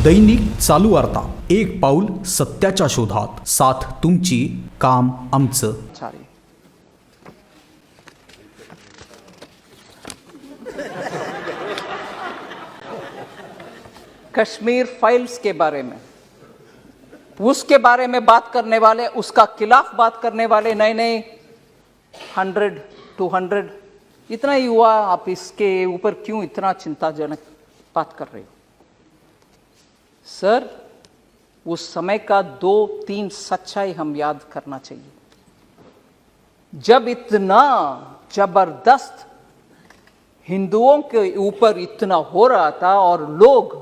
दैनिक चालू वार्ता, एक पाऊल सत्याच्या शोधात, साथ तुमची, काम आमचं. कश्मीर फाइल्स के बारे में, उसके बारे में बात करने वाले, उसका खिलाफ बात करने वाले नए नए 100, 200 इतना ही हुआ. आप इसके ऊपर क्यों इतना चिंताजनक बात कर रहे हो सर? उस समय का 2-3 सच्चाई हम याद करना चाहिए. जब इतना जबरदस्त हिंदुओं के ऊपर इतना हो रहा था और लोग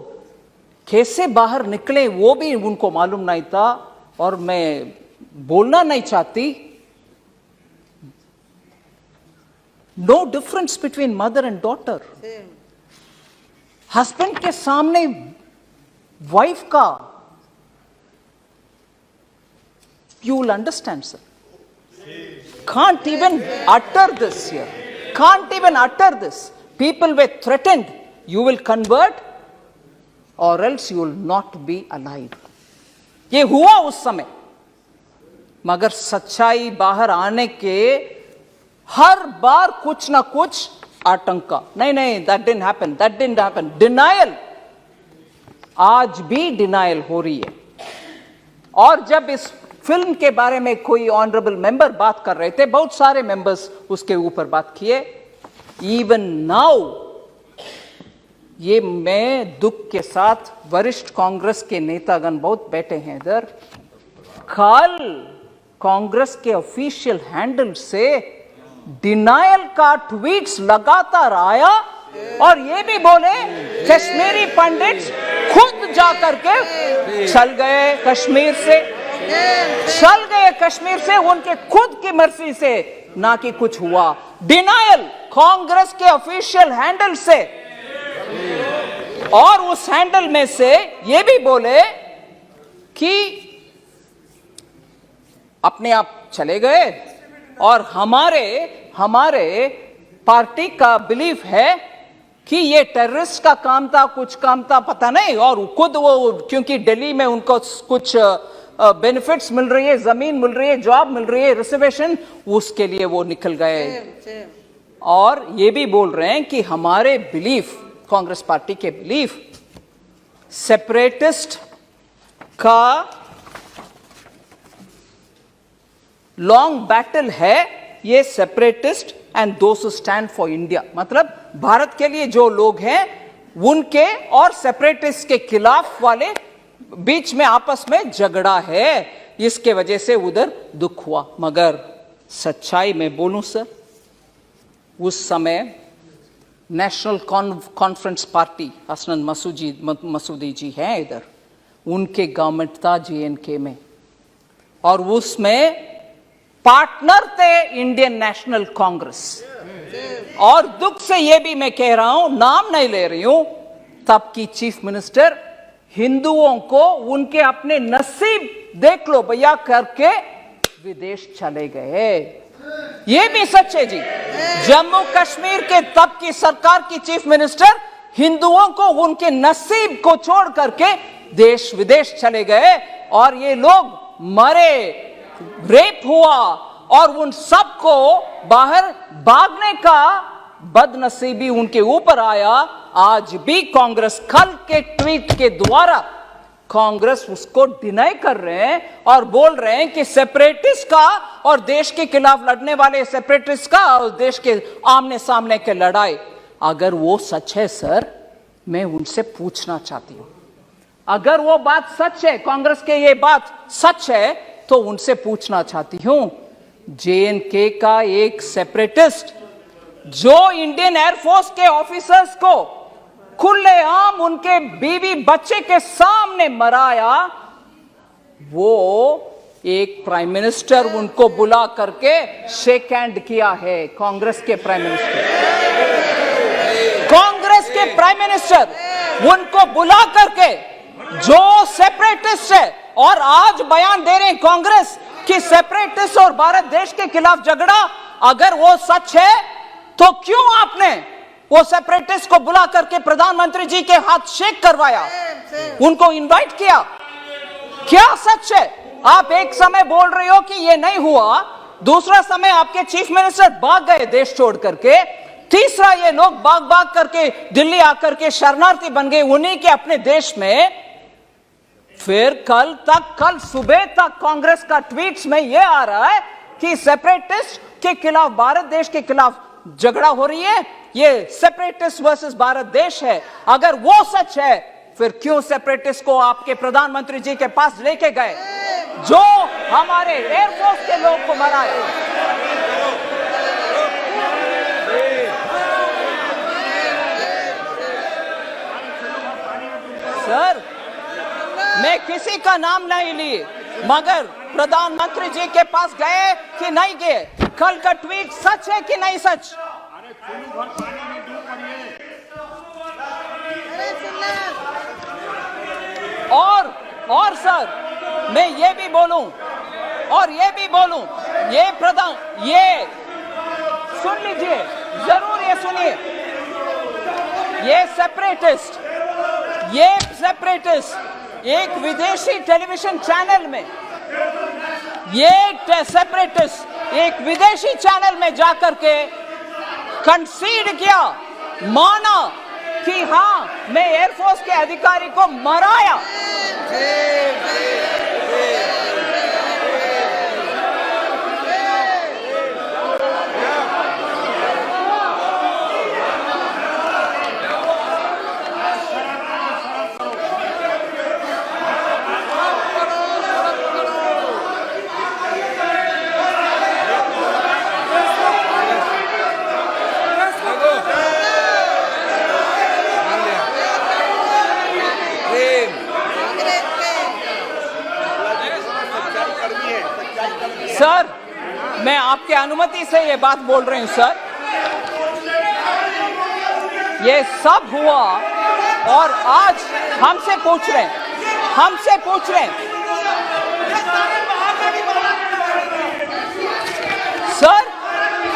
कैसे बाहर निकले वो भी उनको मालूम नहीं था. और मैं बोलना नहीं चाहती, no difference between mother and daughter. Husband के सामने वाइफ का, you will understand, sir. Can't even utter this here. Can't even utter this. People were threatened. You will convert or else you will not be alive. ये हुआ उस समय. मगर सच्चाई बाहर आने के हर बार कुछ ना कुछ आतंका. नहीं, that didn't happen. That didn't happen. Denial. आज भी डिनायल हो रही है. और जब इस फिल्म के बारे में कोई ऑनरेबल मेंबर बात कर रहे थे, बहुत सारे मेंबर्स उसके ऊपर बात किए. इवन नाउ, ये मैं दुख के साथ, वरिष्ठ कांग्रेस के नेतागण बहुत बैठे हैं इधर, कल कांग्रेस के ऑफिशियल हैंडल से डिनायल का ट्वीट्स लगातार आया और ये भी बोले कश्मीरी पंडित खुद जाकर के चल गए कश्मीर से, उनके खुद की मर्जी से, ना कि कुछ हुआ. डिनायल कांग्रेस के ऑफिशियल हैंडल से. और उस हैंडल में से ये भी बोले कि अपने आप चले गए और हमारे पार्टी का बिलीफ है कि ये टेररिस्ट का काम था, कुछ काम था, पता नहीं. और खुद वो, क्योंकि दिल्ली में उनको कुछ बेनिफिट्स मिल रही है, जमीन मिल रही है, जॉब मिल रही है, रिजर्वेशन, उसके लिए वो निकल गए. और ये भी बोल रहे हैं कि हमारे बिलीफ, कांग्रेस पार्टी के बिलीफ, सेपरेटिस्ट का लॉन्ग बैटल है. ये separatist and those who stand for India, मतलब भारत के लिए जो लोग हैं उनके और सेपरेटिस्ट के खिलाफ वाले बीच में आपस में झगड़ा है. इसके वजह से उधर दुख हुआ. मगर सच्चाई में बोलूं सर, उस समय national conference party, Hasnain Masoodi जी हैं इधर, उनके गवर्नमेंट था JNK में, और उसमें पार्टनर थे इंडियन नेशनल कांग्रेस. और दुख से यह भी मैं कह रहा हूं, नाम नहीं ले रही हूं, तब की चीफ मिनिस्टर हिंदुओं को उनके अपने नसीब देख लो भैया करके विदेश चले गए. यह भी सच है जी. जम्मू कश्मीर के तब की सरकार की चीफ मिनिस्टर हिंदुओं को उनके नसीब को छोड़ करके देश विदेश चले गए. और ये लोग मरे, रेप हुआ, और उन सबको बाहर भागने का बदनसीबी उनके ऊपर आया. आज भी कांग्रेस, कल के ट्वीट के द्वारा कांग्रेस उसको डिनाई कर रहे हैं और बोल रहे हैं कि सेपरेटिस्ट का और देश के खिलाफ लड़ने वाले सेपरेटिस्ट का और देश के आमने सामने के लड़ाई. अगर वो सच है सर, मैं उनसे पूछना चाहती हूं, अगर वो बात सच है, कांग्रेस के ये बात सच है, तो उनसे पूछना चाहती हूं, JNK का एक सेपरेटिस्ट जो इंडियन एयरफोर्स के ऑफिसर्स को खुलेआम उनके बीवी बच्चे के सामने मराया, वो एक प्राइम मिनिस्टर उनको बुला करके शेक हैंड किया है. कांग्रेस के प्राइम मिनिस्टर उनको बुला करके, जो सेपरेटिस्ट है, और आज बयान दे रहे हैं कांग्रेस कि सेपरेटिस्ट और भारत देश के खिलाफ झगड़ा. अगर वो सच है तो क्यों आपने वो सेपरेटिस्ट को बुला करके प्रधानमंत्री जी के हाथ शेक करवाया? उनको इनवाइट किया? क्या सच है? आप एक समय बोल रहे हो कि ये नहीं हुआ, दूसरा समय आपके चीफ मिनिस्टर भाग गए देश छोड़ करके, तीसरा ये लोग भाग करके दिल्ली आकर के शरणार्थी बन गए उन्हीं के अपने देश में। फिर कल सुबह तक कांग्रेस का ट्वीट्स में ये आ रहा है कि सेपरेटिस्ट के खिलाफ, भारत देश के खिलाफ झगड़ा हो रही है, ये सेपरेटिस्ट वर्सेस भारत देश है। अगर वो सच है, फिर क्यों सेपरेटिस्ट को आपके प्रधानमंत्री जी के पास लेके गए, जो हमारे एयरफोर्स के लोग को मराए? सर, मैं किसी का नाम नहीं ली, मगर प्रधानमंत्री जी के पास गए कि नहीं गए? कल का ट्वीट सच है कि नहीं सच? और सर, मैं ये भी बोलूं, ये सुन लीजिए, जरूर ये सुनिए, ये सेपरेटिस्ट एक विदेशी टेलीविजन चैनल में, एक विदेशी चैनल में जाकर के कंसीड किया, माना कि हाँ, मैं एयरफोर्स के अधिकारी को मराया। सर, मैं आपके अनुमति से ये बात बोल रही हूं सर। ये सब हुआ और आज हमसे पूछ रहे हैं सर,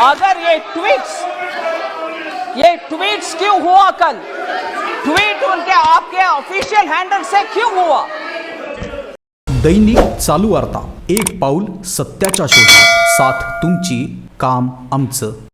अगर ये ट्वीट्स क्यों हुआ? कल ट्वीट उनके आपके ऑफिशियल हैंडल से क्यों हुआ? दैनिक चालू वार्ता, एक पाऊल सत्याच्या शोधात, साथ तुमची, काम आमचं.